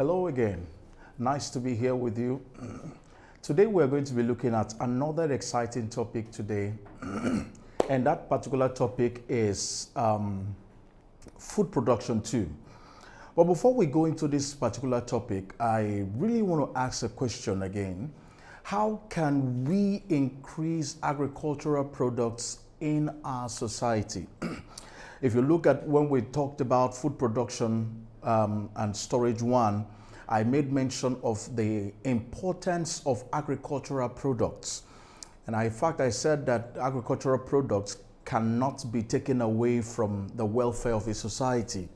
Hello again. Nice to be here with you. Today we're going to be looking at another exciting topic today. And that particular topic is food production too. But before we go into this particular topic, I really want to ask a question again. How can we increase agricultural products in our society? If you look at when we talked about food production and storage one, I made mention of the importance of agricultural products. And in fact, I said that agricultural products cannot be taken away from the welfare of a society.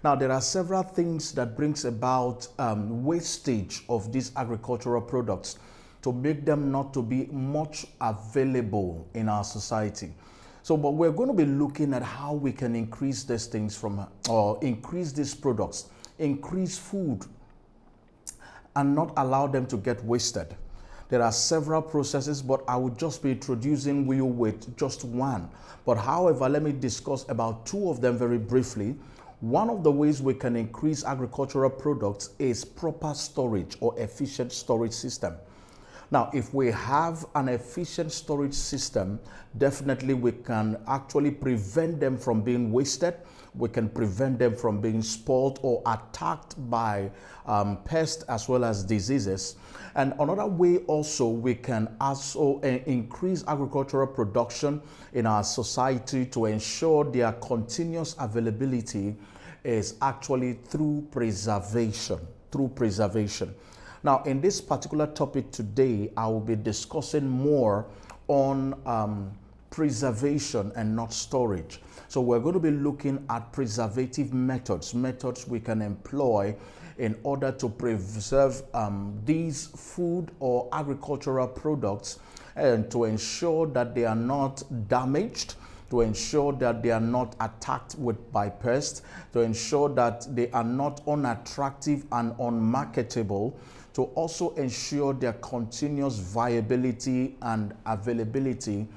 Now, there are several things that brings about wastage of these agricultural products to make them not to be much available in our society. So, but we're going to be looking at how we can increase these things or increase these products, increase food, and not allow them to get wasted. There are several processes, but I will just be introducing you with just one. But however, let me discuss about two of them very briefly. One of the ways we can increase agricultural products is proper storage or efficient storage system. Now, if we have an efficient storage system, definitely we can actually prevent them from being wasted. We can prevent them from being spoiled or attacked by pests as well as diseases. And another way also, we can also increase agricultural production in our society to ensure their continuous availability is actually through preservation. Now, in this particular topic today, I will be discussing more on preservation and not storage. So we're going to be looking at preservative methods we can employ in order to preserve these food or agricultural products and to ensure that they are not damaged, to ensure that they are not attacked by pests, to ensure that they are not unattractive and unmarketable, to also ensure their continuous viability and availability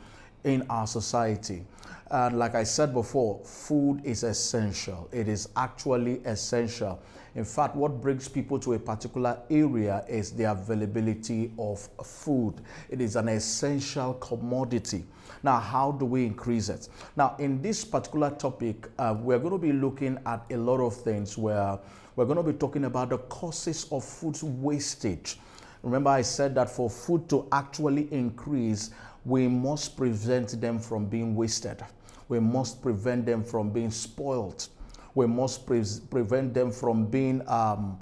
in our society. And like I said before, food is essential. It is actually essential. In fact, what brings people to a particular area is the availability of food. It is an essential commodity. Now, how do we increase it? Now, in this particular topic, we're going to be looking at a lot of things where we're going to be talking about the causes of food wastage. Remember, I said that for food to actually increase, we must prevent them from being wasted. We must prevent them from being spoiled. We must prevent them from being not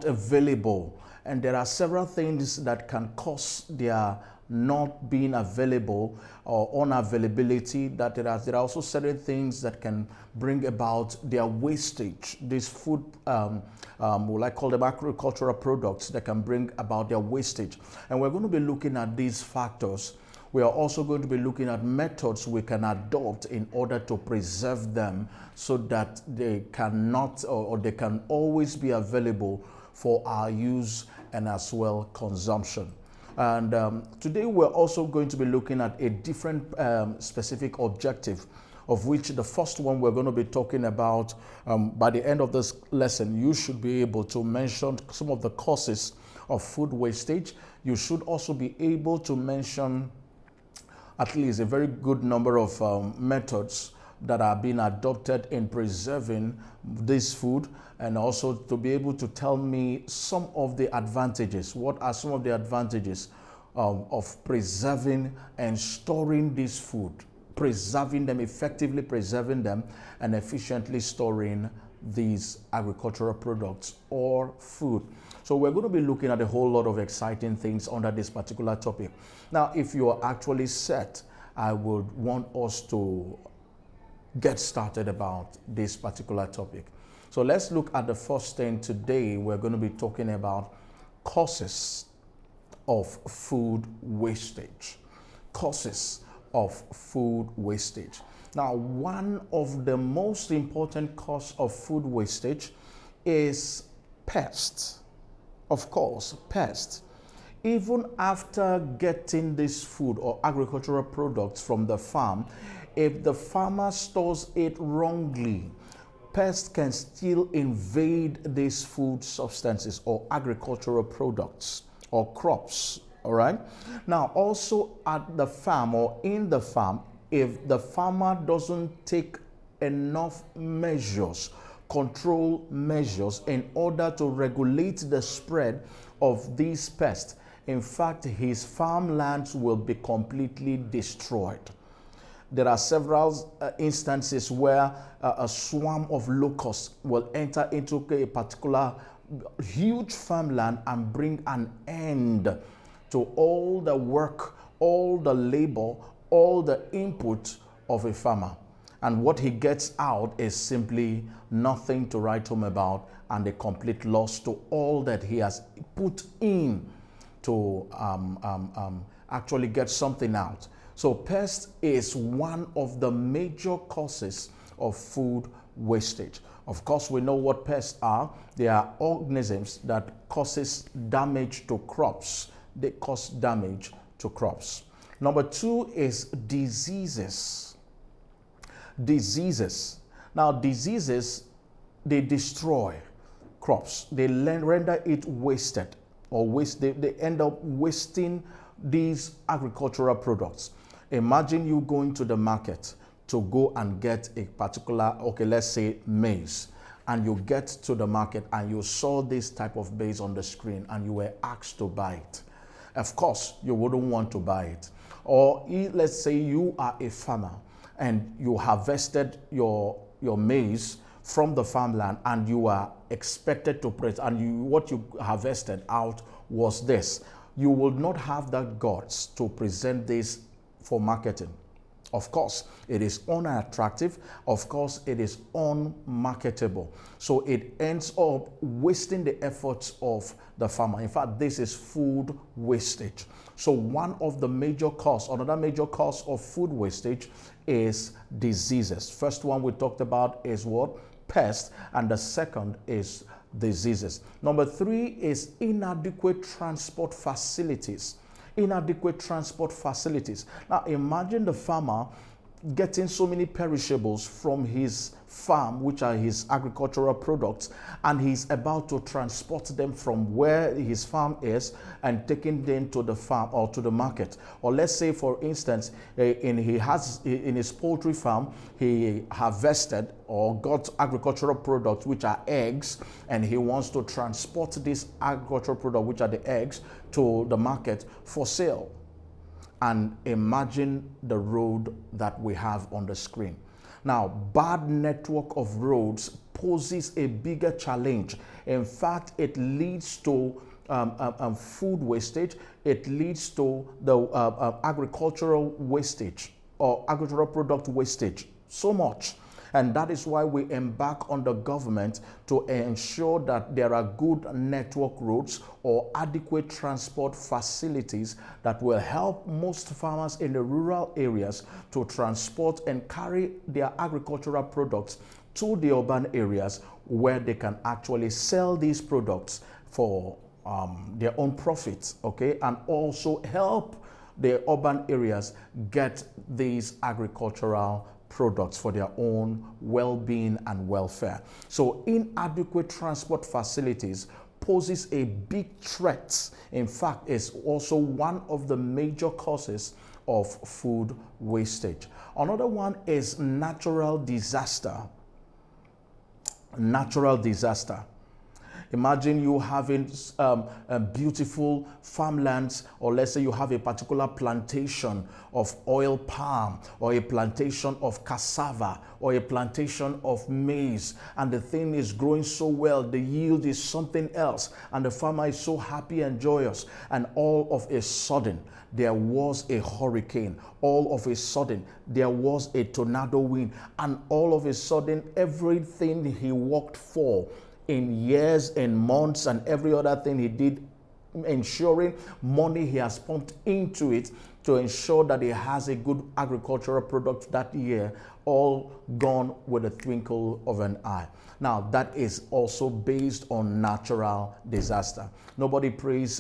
available. And there are several things that can cause their not being available or unavailability. That there are also certain things that can bring about their wastage. These food, what I call them agricultural products, that can bring about their wastage. And we're going to be looking at these factors. We are also going to be looking at methods we can adopt in order to preserve them so that they cannot or they can always be available for our use and as well consumption. And today we're also going to be looking at a different specific objective, of which the first one we're going to be talking about by the end of this lesson. You should be able to mention some of the causes of food wastage. You should also be able to mention at least a very good number of methods that are being adopted in preserving this food, and also to be able to tell me some of the advantages. What are some of the advantages of preserving and storing this food? Preserving them, effectively preserving them, and efficiently storing these agricultural products or food. So we're going to be looking at a whole lot of exciting things under this particular topic. Now, if you are actually set, I would want us to get started about this particular topic. So let's look at the first thing today. We're going to be talking about causes of food wastage. Causes of food wastage. Now, one of the most important cause of food wastage is pests. Of course, pests. Even after getting this food or agricultural products from the farm, if the farmer stores it wrongly, pests can still invade these food substances or agricultural products or crops. All right. Now, also at the farm or in the farm, if the farmer doesn't take enough measures, control measures in order to regulate the spread of these pests, in fact, his farmlands will be completely destroyed. There are several instances where a swarm of locusts will enter into a particular huge farmland and bring an end to all the work, all the labor, all the input of a farmer. And what he gets out is simply nothing to write home about and a complete loss to all that he has put in to actually get something out. So pest is one of the major causes of food wastage. Of course, we know what pests are. They are organisms that causes damage to crops. They cause damage to crops. Number 2 is diseases. Diseases. Now, diseases, they destroy crops. They render it wasted or they end up wasting these agricultural products. Imagine you going to the market to go and get a particular, okay, let's say maize, and you get to the market and you saw this type of maize on the screen and you were asked to buy it. Of course, you wouldn't want to buy it. Or let's say you are a farmer and you harvested your maize from the farmland and you are expected to press, and what you harvested out was this. You will not have the guts to present this for marketing. Of course, it is unattractive. Of course, it is unmarketable. So it ends up wasting the efforts of the farmer. In fact, this is food wastage. So one of the major causes, another major cause of food wastage is diseases. First one we talked about is what? Pests. And the second is diseases. Number 3 is inadequate transport facilities. Inadequate transport facilities. Now imagine the farmer getting so many perishables from his farm, which are his agricultural products, and he's about to transport them from where his farm is and taking them to the farm or to the market. Or let's say, for instance, in his poultry farm, he harvested or got agricultural products, which are eggs, and he wants to transport this agricultural product, which are the eggs, to the market for sale. And imagine the road that we have on the screen. Now, bad network of roads poses a bigger challenge. In fact, it leads to food wastage. It leads to the agricultural wastage or agricultural product wastage so much. And that is why we embark on the government to ensure that there are good network roads or adequate transport facilities that will help most farmers in the rural areas to transport and carry their agricultural products to the urban areas where they can actually sell these products for their own profits, okay, and also help the urban areas get these agricultural products for their own well-being and welfare. So inadequate transport facilities poses a big threat. In fact, it's also one of the major causes of food wastage. Another one is natural disaster. Natural disaster. Imagine you having beautiful farmlands, or let's say you have a particular plantation of oil palm, or a plantation of cassava, or a plantation of maize, and the thing is growing so well, the yield is something else, and the farmer is so happy and joyous, and all of a sudden, there was a hurricane. All of a sudden, there was a tornado wind, and all of a sudden, everything he worked for in years and months and every other thing he did, ensuring money he has pumped into it to ensure that he has a good agricultural product that year, all gone with a twinkle of an eye. Now, that is also based on natural disaster. Nobody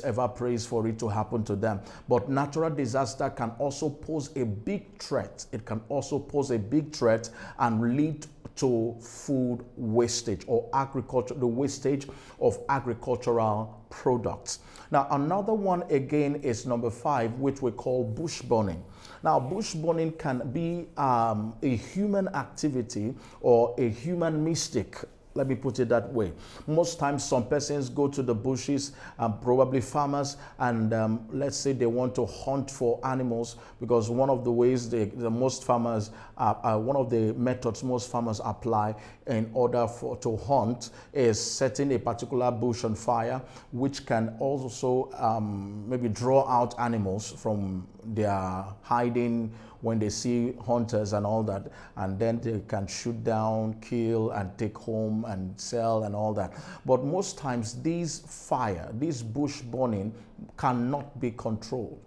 ever prays for it to happen to them. But natural disaster can also pose a big threat. It can also pose a big threat and lead to food wastage or agriculture, the wastage of agricultural products. Now, another one again is number 5, which we call bush burning. Now, bush burning can be a human activity or a human mistake. Let me put it that way. Most times some persons go to the bushes, probably farmers, and let's say they want to hunt for animals, because one of the ways the most farmers, one of the methods most farmers apply in order to hunt is setting a particular bush on fire, which can also maybe draw out animals from their hiding when they see hunters and all that, and then they can shoot down, kill, and take home and sell and all that. But most times this bush burning cannot be controlled.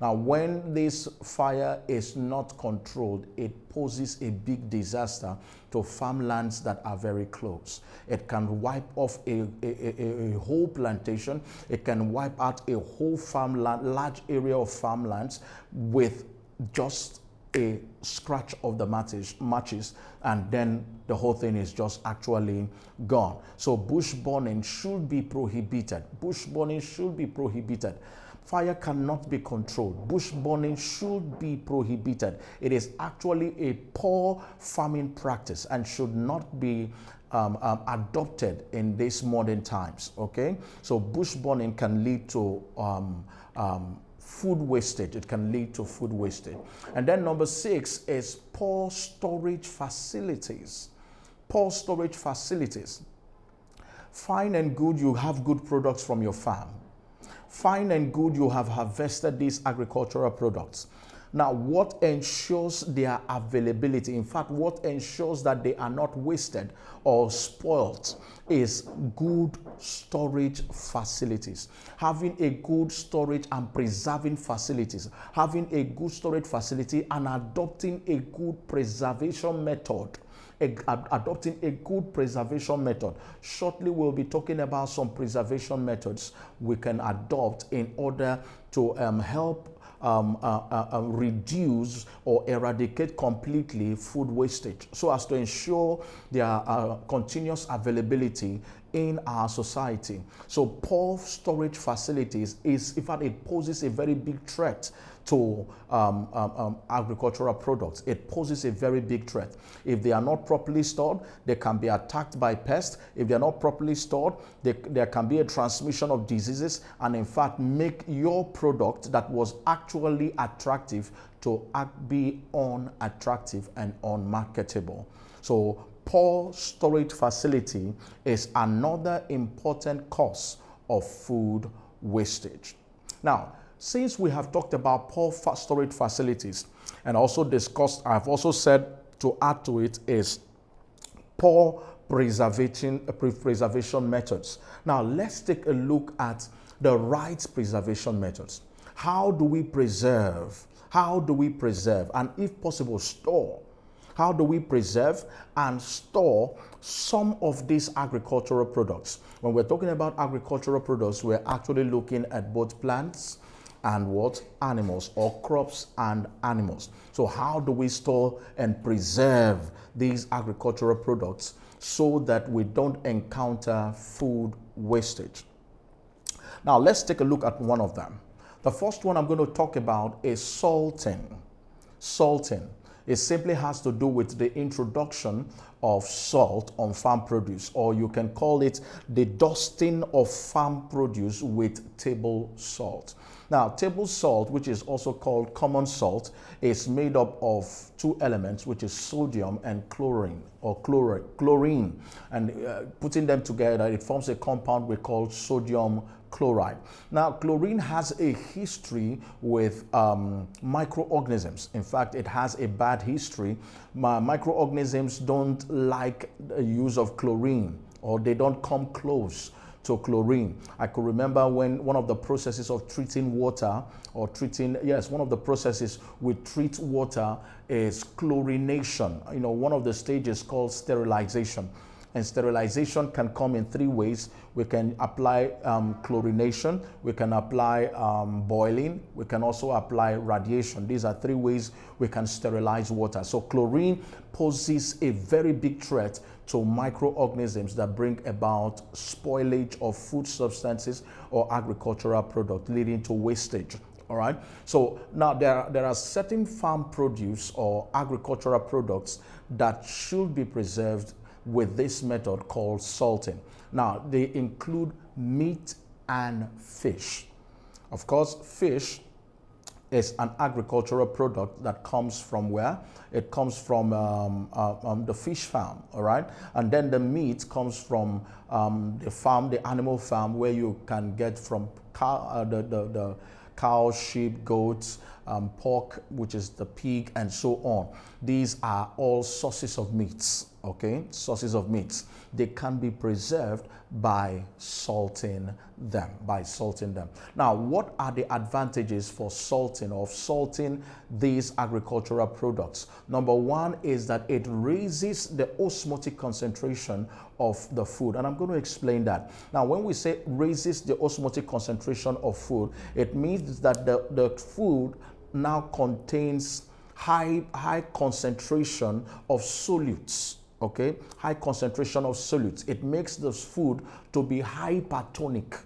Now, when this fire is not controlled, it poses a big disaster to farmlands that are very close. It can wipe off a whole plantation. It can wipe out a whole farmland, large area of farmlands with just a scratch of the matches, and then the whole thing is just actually gone. So bush burning should be prohibited. Bush burning should be prohibited. Fire cannot be controlled. Bush burning should be prohibited. It is actually a poor farming practice and should not be adopted in these modern times. Okay, so bush burning can lead to food wastage. It can lead to food wastage. And then number 6 is poor storage facilities. Poor storage facilities. Fine and good, you have good products from your farm. Fine and good, you have harvested these agricultural products. Now, what ensures their availability, in fact, what ensures that they are not wasted or spoiled, is good storage facilities. Having a good storage and preserving facilities, having a good storage facility and adopting a good preservation method. Adopting a good preservation method. Shortly, we'll be talking about some preservation methods we can adopt in order to help reduce or eradicate completely food wastage, so as to ensure their continuous availability in our society. So poor storage facilities is, in fact, it poses a very big threat to agricultural products. It poses a very big threat. If they are not properly stored, they can be attacked by pests. If they are not properly stored, there can be a transmission of diseases, and in fact make your product that was actually attractive to be unattractive and unmarketable. So poor storage facility is another important cause of food wastage. Now, since we have talked about poor storage facilities and also discussed, I've also said to add to it is poor preservation methods. Now, let's take a look at the right preservation methods. How do we preserve? How do we preserve? And if possible, store. How do we preserve and store some of these agricultural products? When we're talking about agricultural products, we're actually looking at both plants and what? Animals, or crops and animals. So how do we store and preserve these agricultural products so that we don't encounter food wastage? Now let's take a look at one of them. The first one I'm going to talk about is salting. Salting. It simply has to do with the introduction of salt on farm produce, or you can call it the dusting of farm produce with table salt. Now, table salt, which is also called common salt, is made up of 2 elements, which is sodium and chlorine, or chlorine. And putting them together, it forms a compound we call sodium chloride. Now, chlorine has a history with microorganisms. In fact, it has a bad history. Microorganisms don't like the use of chlorine, or they don't come close to chlorine. I could remember when one of the processes of treating water, or treating, yes, one of the processes we treat water is chlorination. You know, one of the stages called sterilization. And sterilization can come in three ways. We can apply chlorination, we can apply boiling, we can also apply radiation. These are three ways we can sterilize water. So chlorine poses a very big threat to microorganisms that bring about spoilage of food substances or agricultural product, leading to wastage. All right. So now there are certain farm produce or agricultural products that should be preserved with this method called salting. Now they include meat and fish. Of course, fish is an agricultural product that comes from where? It comes from the fish farm, all right? And then the meat comes from the farm, the animal farm, where you can get from cow, the cow, sheep, goats, pork, which is the pig, and so on. These are all sources of meats, okay? Sources of meats. They can be preserved by salting them, Now, what are the advantages for salting these agricultural products? Number one is that it raises the osmotic concentration of the food, and I'm going to explain that. Now, when we say raises the osmotic concentration of food, it means that the food now contains high concentration of solutes. Okay, high concentration of solutes. It makes the food to be hypertonic.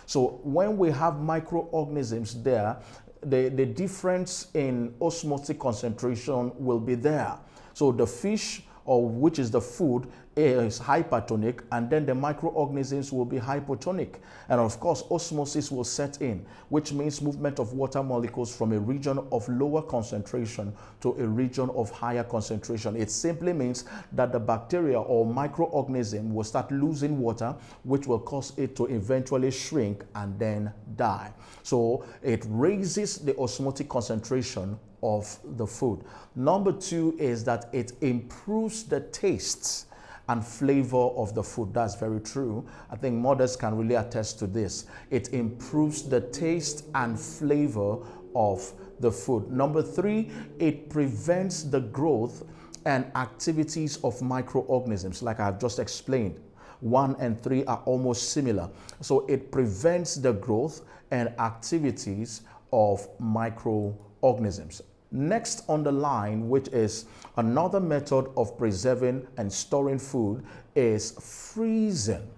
So when we have microorganisms there, the difference in osmotic concentration will be there. So the fish, or which is the food, is hypertonic, and then the microorganisms will be hypotonic. And of course, osmosis will set in, which means movement of water molecules from a region of lower concentration to a region of higher concentration. It simply means that the bacteria or microorganism will start losing water, which will cause it to eventually shrink and then die. So it raises the osmotic concentration of the food. Number two is that it improves the taste and flavor of the food. That's very true. I think mothers can really attest to this. It improves the taste and flavor of the food. Number three, it prevents the growth and activities of microorganisms, like I've just explained. 1 and 3 are almost similar. So it prevents the growth and activities of microorganisms. Next on the line, which is another method of preserving and storing food, is freezing.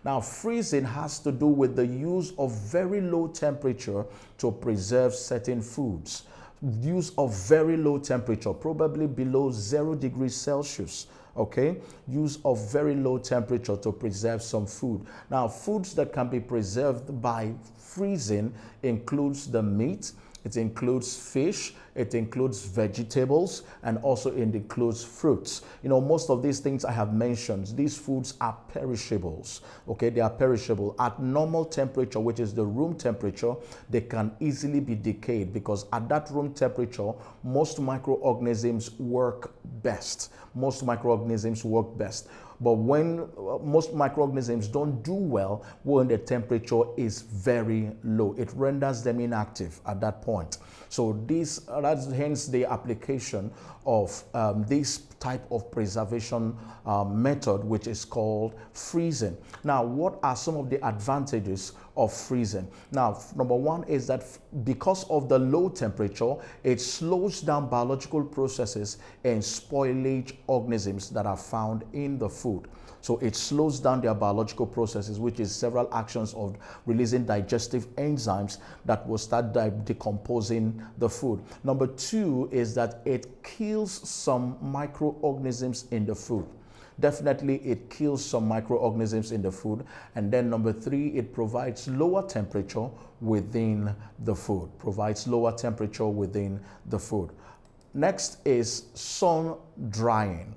Now, freezing has to do with the use of very low temperature to preserve certain foods. Use of very low temperature, probably below 0 degrees Celsius. Okay, use of very low temperature to preserve some food. Now, foods that can be preserved by freezing includes the meat, it includes fish, it includes vegetables, and also it includes fruits. You know, most of these things I have mentioned, these foods are perishables. Okay, they are perishable. At normal temperature, which is the room temperature, they can easily be decayed, because at that room temperature, most microorganisms work best. But when most microorganisms don't do well when the temperature is very low, it renders them inactive at that point. So that's hence the application of this type of preservation method, which is called freezing. Now, what are some of the advantages of freezing? Now, number one is that because of the low temperature, it slows down biological processes and spoilage organisms that are found in the food. So it slows down their biological processes, which is several actions of releasing digestive enzymes that will start decomposing the food. Number two is that it kills some microorganisms in the food. Definitely, it kills some microorganisms in the food. And then number three, it provides lower temperature within the food. Next is sun drying.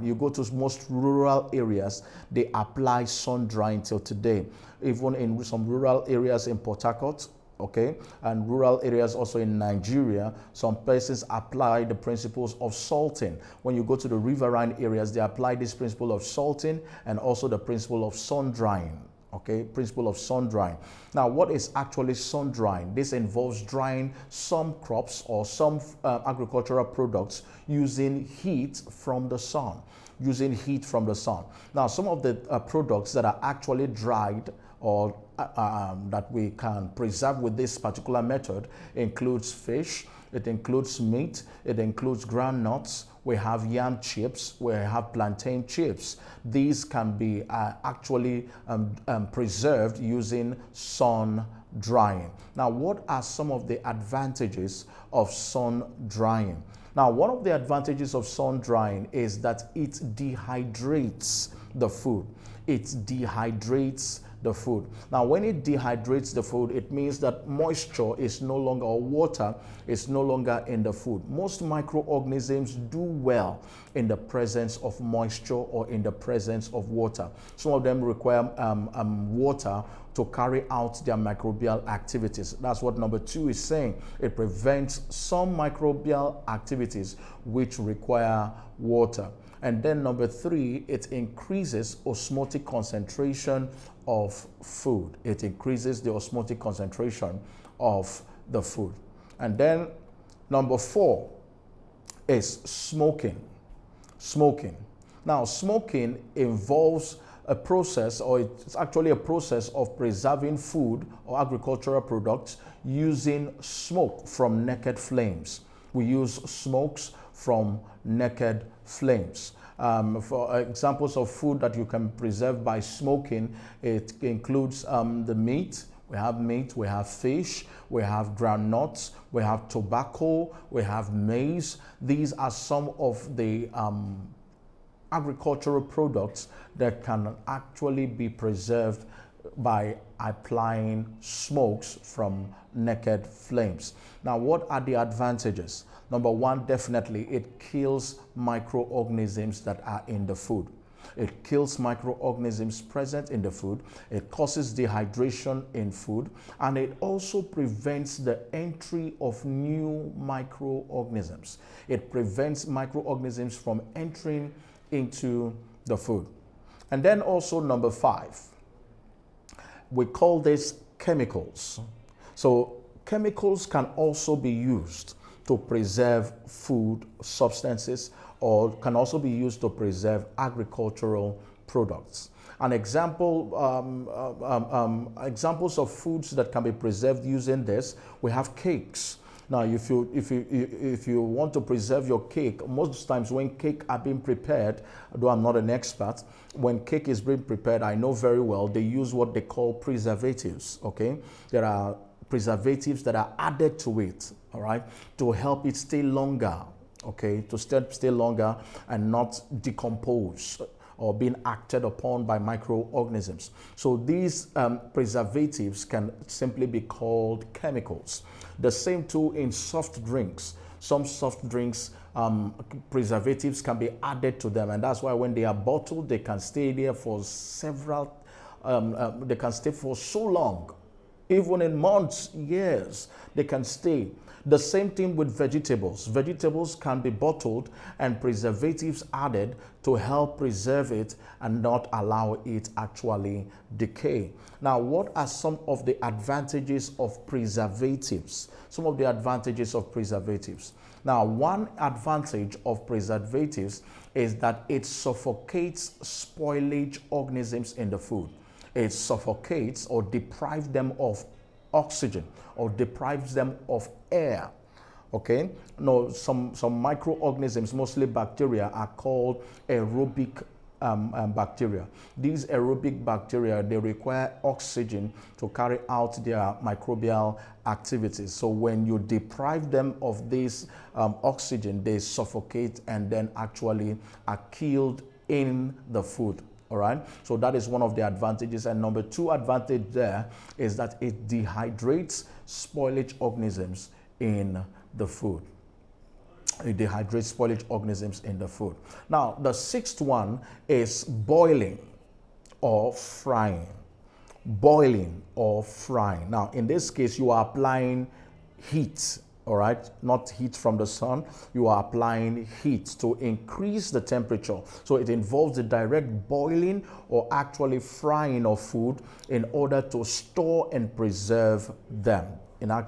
You go to most rural areas, they apply sun drying till today. Even in some rural areas in Port Harcourt, okay, and rural areas also in Nigeria, some places apply the principles of salting. When you go to the riverine areas, they apply this principle of salting and also the principle of sun drying. Okay, principle of sun drying. Now, what is actually sun drying? This involves drying some crops or some agricultural products using heat from the sun. Using heat from the sun. Now, some of the products that are actually dried or that we can preserve with this particular method includes fish, it includes meat, it includes groundnuts, we have yam chips, we have plantain chips. These can be actually preserved using sun drying. Now, what are some of the advantages of sun drying? Now, one of the advantages of sun drying is that it dehydrates the food. It dehydrates the food. Now, when it dehydrates the food, it means that moisture is no longer, or water is no longer in the food. Most microorganisms do well in the presence of moisture or in the presence of water. Some of them require water to carry out their microbial activities. That's what number 2 is saying. It prevents some microbial activities which require water. And then number 3, it increases osmotic concentration of food. It increases the osmotic concentration of the food. And then number 4 is smoking. Smoking. Now, smoking involves a process, or it's actually a process of preserving food or agricultural products using smoke from naked flames. We use smokes from naked flames. For examples of food that you can preserve by smoking, it includes the meat. We have fish, we have groundnuts, we have tobacco, we have maize. These are some of the agricultural products that can actually be preserved by applying smokes from naked flames. Now, what are the advantages? Number 1, definitely it kills microorganisms that are in the food. It kills microorganisms present in the food. It causes dehydration in food, and it also prevents the entry of new microorganisms. It prevents microorganisms from entering into the food. And then also number 5, we call this chemicals. So chemicals can also be used to preserve food substances, or can also be used to preserve agricultural products. An example, examples of foods that can be preserved using this, we have cakes. Now, if you want to preserve your cake, most times when cake are being prepared, though I'm not an expert, when cake is being prepared, I know very well they use what they call preservatives. Okay, there are preservatives that are added to it, all right, to help it stay longer, okay, to stay longer and not decompose or being acted upon by microorganisms. So these preservatives can simply be called chemicals. The same too in soft drinks. Some soft drinks, preservatives can be added to them, and that's why when they are bottled, they can stay there for several, they can stay for so long. Even in months, years, they can stay. The same thing with vegetables. Vegetables can be bottled and preservatives added to help preserve it and not allow it actually decay. Now, what are some of the advantages of preservatives? Some of the advantages of preservatives. Now, one advantage of preservatives is that it suffocates spoilage organisms in the food. It suffocates or deprives them of oxygen or deprives them of air. Okay, no, some microorganisms, mostly bacteria, are called aerobic bacteria. These aerobic bacteria, they require oxygen to carry out their microbial activities. So when you deprive them of this oxygen, they suffocate and then actually are killed in the food. All right, so that is one of the advantages. And number 2 advantage there is that it dehydrates spoilage organisms in the food. It dehydrates spoilage organisms in the food. Now, the 6th one is boiling or frying. Boiling or frying. Now, in this case, you are applying heat. all right, not heat from the sun. You are applying heat to increase the temperature. So it involves the direct boiling or actually frying of food in order to store and preserve them. Now,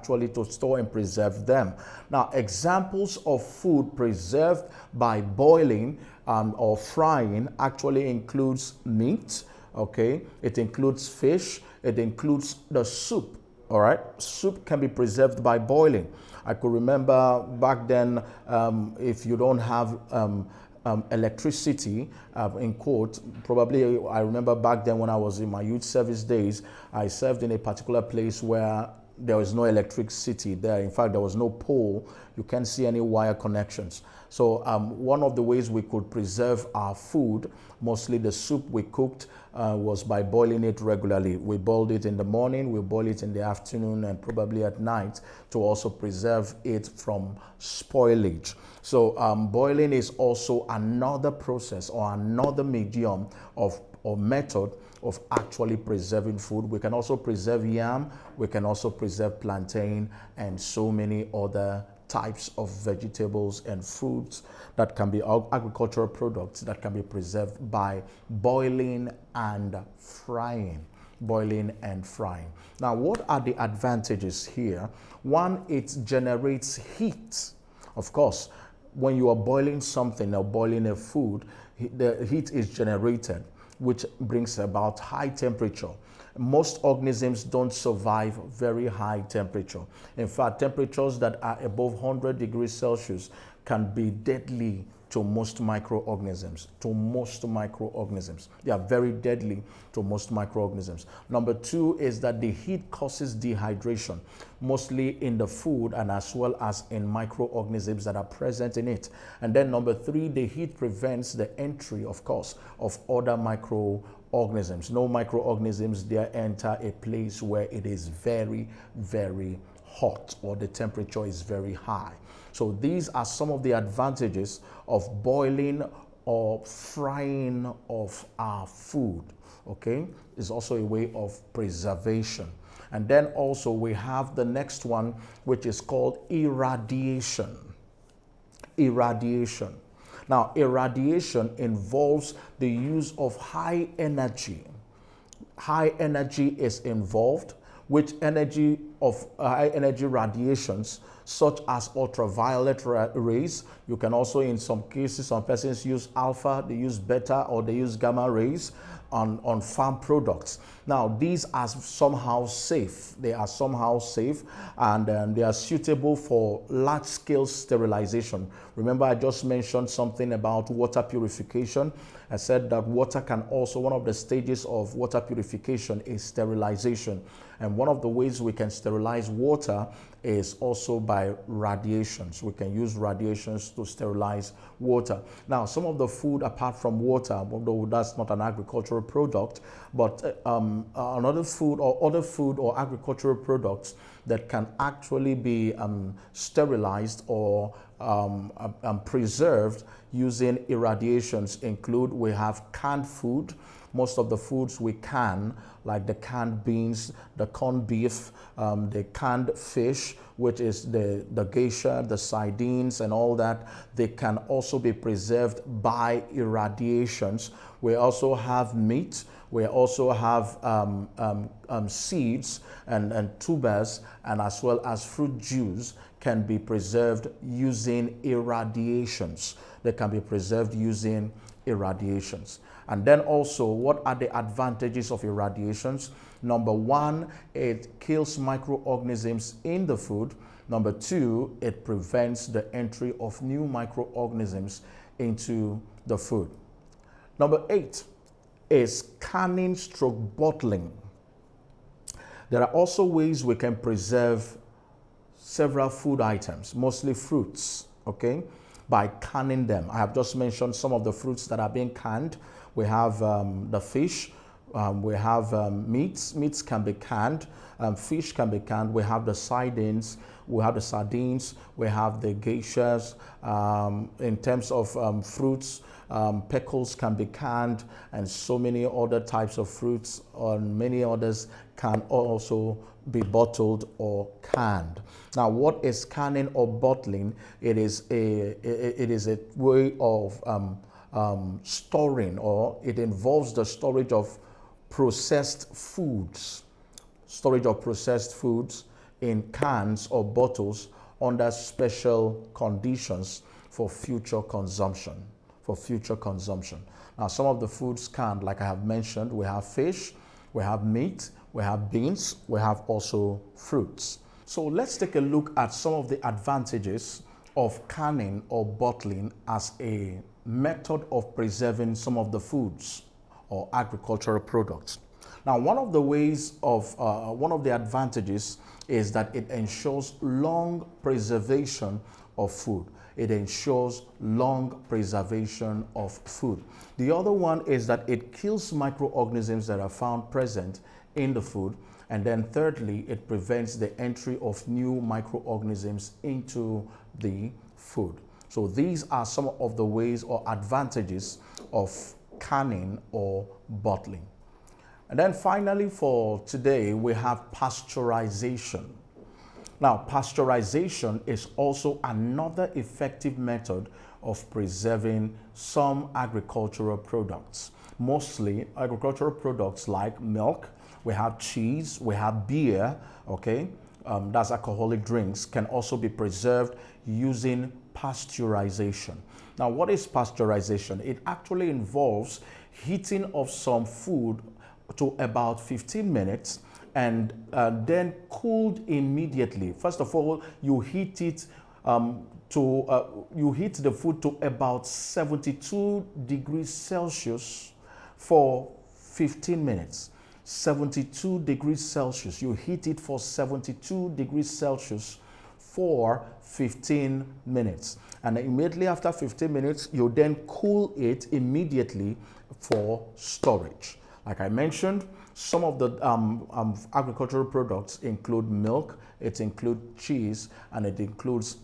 examples of food preserved by boiling or frying actually includes meat, okay? It includes fish. It includes the soup. All right, soup can be preserved by boiling. I could remember back then, if you don't have electricity, in quote, probably I remember back then when I was in my youth service days, I served in a particular place where there was no electricity there. In fact, there was no pole. You can't see any wire connections. So one of the ways we could preserve our food, mostly the soup we cooked, was by boiling it regularly. We boiled it in the morning, we boil it in the afternoon, and probably at night to also preserve it from spoilage. So boiling is also another process or another medium or method of actually preserving food. We can also preserve yam, we can also preserve plantain, and so many other types of vegetables and fruits that can be agricultural products that can be preserved by boiling and frying. Now, what are the advantages here? One, it generates heat. Of course, when you are boiling something or boiling a food, the heat is generated, which brings about high temperature. Most organisms don't survive very high temperature. In fact, temperatures that are above 100 degrees Celsius can be deadly to most microorganisms. They are very deadly to most microorganisms. Number two is that the heat causes dehydration, mostly in the food and as well as in microorganisms that are present in it. And then number three, the heat prevents the entry, of course, of other microorganisms. No microorganisms dare enter a place where it is very, very hot or the temperature is very high. So these are some of the advantages of boiling or frying of our food, okay? It's also a way of preservation. And then also we have the next one, which is called irradiation. Irradiation. Now, irradiation involves the use of high energy. High energy is involved, which energy of high energy radiations such as ultraviolet rays. You can also, in some cases, some persons use alpha, they use beta, or they use gamma rays on farm products. Now, these are somehow safe. They are somehow safe, and they are suitable for large-scale sterilization. Remember, I just mentioned something about water purification. I said that water can also, one of the stages of water purification is sterilization. And one of the ways we can sterilize water is also by radiations. We can use radiations to sterilize water. Now, some of the food apart from water, although that's not an agricultural product, but another food or other food or agricultural products that can actually be sterilized or preserved using irradiations include, we have canned food. Most of the foods we can, like the canned beans, the corned beef, the canned fish, which is the geisha, the sardines and all that, they can also be preserved by irradiations. We also have meat. We also have seeds and tubers, and as well as fruit juice can be preserved using irradiations. They can be preserved using irradiations. And then also, what are the advantages of irradiations? Number one, it kills microorganisms in the food. Number two, it prevents the entry of new microorganisms into the food. Number 8 is canning / bottling. There are also ways we can preserve several food items, mostly fruits, okay, by canning them. I have just mentioned some of the fruits that are being canned. We have the fish, We have meats. Meats can be canned. Fish can be canned. We have the sardines. We have the sardines. We have the geishas. In terms of fruits, pickles can be canned, and so many other types of fruits and many others can also be bottled or canned. Now, what is canning or bottling? It is a way of storing, or it involves the storage of processed foods, in cans or bottles under special conditions for future consumption. Now, some of the foods canned, like I have mentioned, we have fish, we have meat, we have beans, we have also fruits. So let's take a look at some of the advantages of canning or bottling as a method of preserving some of the foods or agricultural products. Now, one of the advantages is that it ensures long preservation of food. The other one is that it kills microorganisms that are found present in the food. And then thirdly, it prevents the entry of new microorganisms into the food. So these are some of the ways or advantages of canning or bottling. And then finally for today, we have pasteurization. Now, pasteurization is also another effective method of preserving some agricultural products. Mostly agricultural products like milk, we have cheese, we have beer, okay? That's alcoholic drinks, can also be preserved using pasteurization. Now, what is pasteurization? It actually involves heating of some food to about 15 minutes and then cooled immediately. First of all, you heat the food to about 72 degrees Celsius for 15 minutes. 72 degrees Celsius. You heat it for 72 degrees Celsius for 15 minutes. And immediately after 15 minutes, you then cool it immediately for storage. Like I mentioned, some of the agricultural products include milk, it includes cheese, and it includes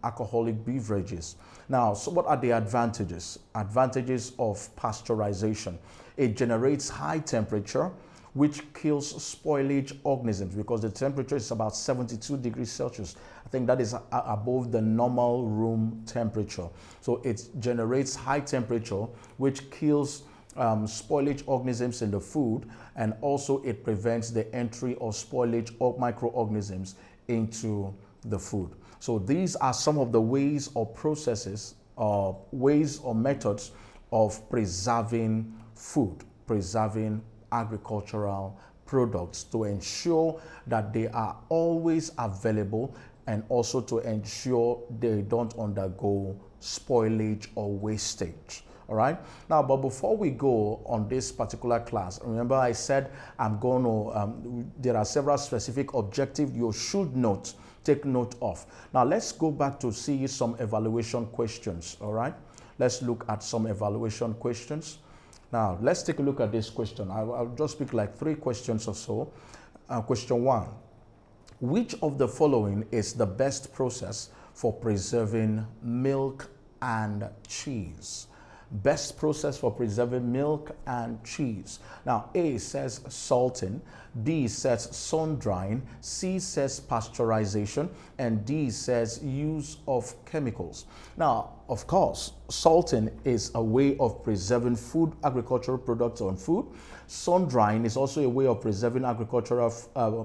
alcoholic beverages. Now, so what are the advantages? Advantages of pasteurization. It generates high temperature, which kills spoilage organisms because the temperature is about 72 degrees Celsius. I think that is above the normal room temperature. So it generates high temperature, which kills spoilage organisms in the food, and also it prevents the entry of spoilage or microorganisms into the food. So these are some of the ways or processes, ways or methods of preserving food, preserving agricultural products to ensure that they are always available and also to ensure they don't undergo spoilage or wastage. All right. Now, but before we go on this particular class, remember I said there are several specific objectives you should take note of. Now, let's go back to see some evaluation questions. All right. Let's look at some evaluation questions. Now, let's take a look at this question. I'll just pick like 3 questions or so. Question 1. Which of the following is the best process for preserving milk and cheese? Best process for preserving milk and cheese. Now, A says salting, B says sun drying, C says pasteurization, and D says use of chemicals. Now, of course, salting is a way of preserving food, agricultural products on food. Sun drying is also a way of preserving agricultural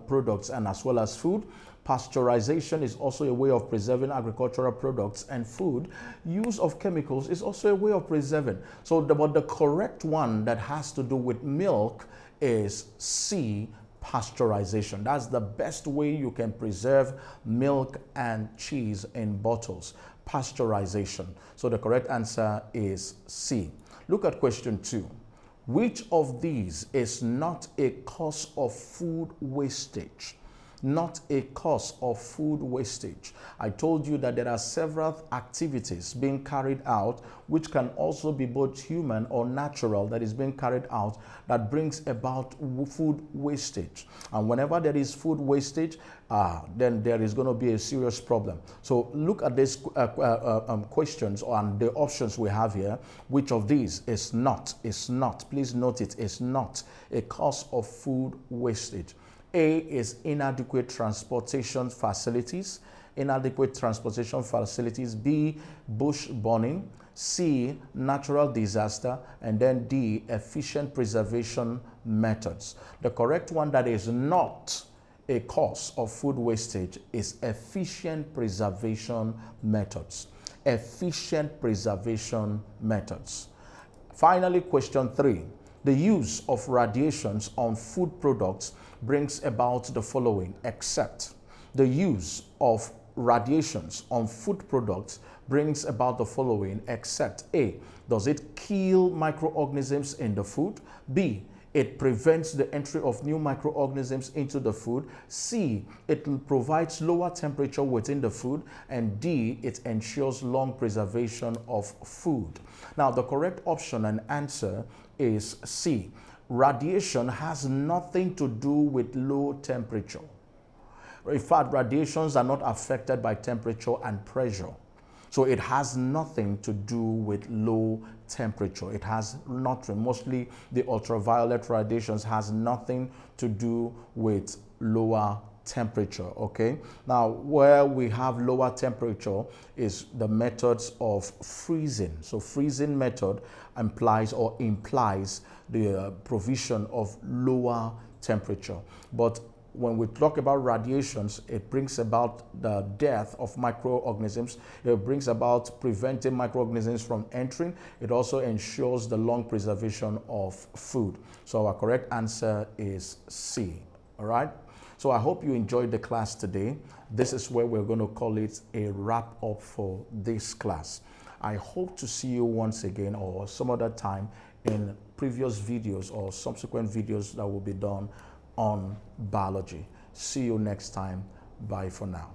products and as well as food. Pasteurization is also a way of preserving agricultural products and food. Use of chemicals is also a way of preserving. So but the correct one that has to do with milk is C, pasteurization. That's the best way you can preserve milk and cheese in bottles. Pasteurization. So the correct answer is C. Look at question 2. Which of these is not a cause of food wastage? not a cause of food wastage. I told you that there are several activities being carried out which can also be both human or natural that is being carried out that brings about food wastage. And whenever there is food wastage, then there is going to be a serious problem. So look at these questions and the options we have here. Which of these is not, please note it, is not a cause of food wastage? A is inadequate transportation facilities. Inadequate transportation facilities. B, bush burning. C, natural disaster. And then D, efficient preservation methods. The correct one that is not a cause of food wastage is efficient preservation methods. Efficient preservation methods. Finally, question 3. The use of radiations on food products brings about the following, except. The use of radiations on food products brings about the following, except. A, does it kill microorganisms in the food? B, it prevents the entry of new microorganisms into the food. C, it provides lower temperature within the food. And D, it ensures long preservation of food. Now, the correct option and answer is C. Radiation has nothing to do with low temperature. In fact, radiations are not affected by temperature and pressure. So it has nothing to do with low temperature. It has nothing, mostly the ultraviolet radiations has nothing to do with lower temperature, okay? Now, where we have lower temperature is the methods of freezing. So freezing method implies the provision of lower temperature. But when we talk about radiations, it brings about the death of microorganisms. It brings about preventing microorganisms from entering. It also ensures the long preservation of food. So our correct answer is C, all right? So I hope you enjoyed the class today. This is where we're going to call it a wrap up for this class. I hope to see you once again or some other time in previous videos or subsequent videos that will be done on biology. See you next time. Bye for now.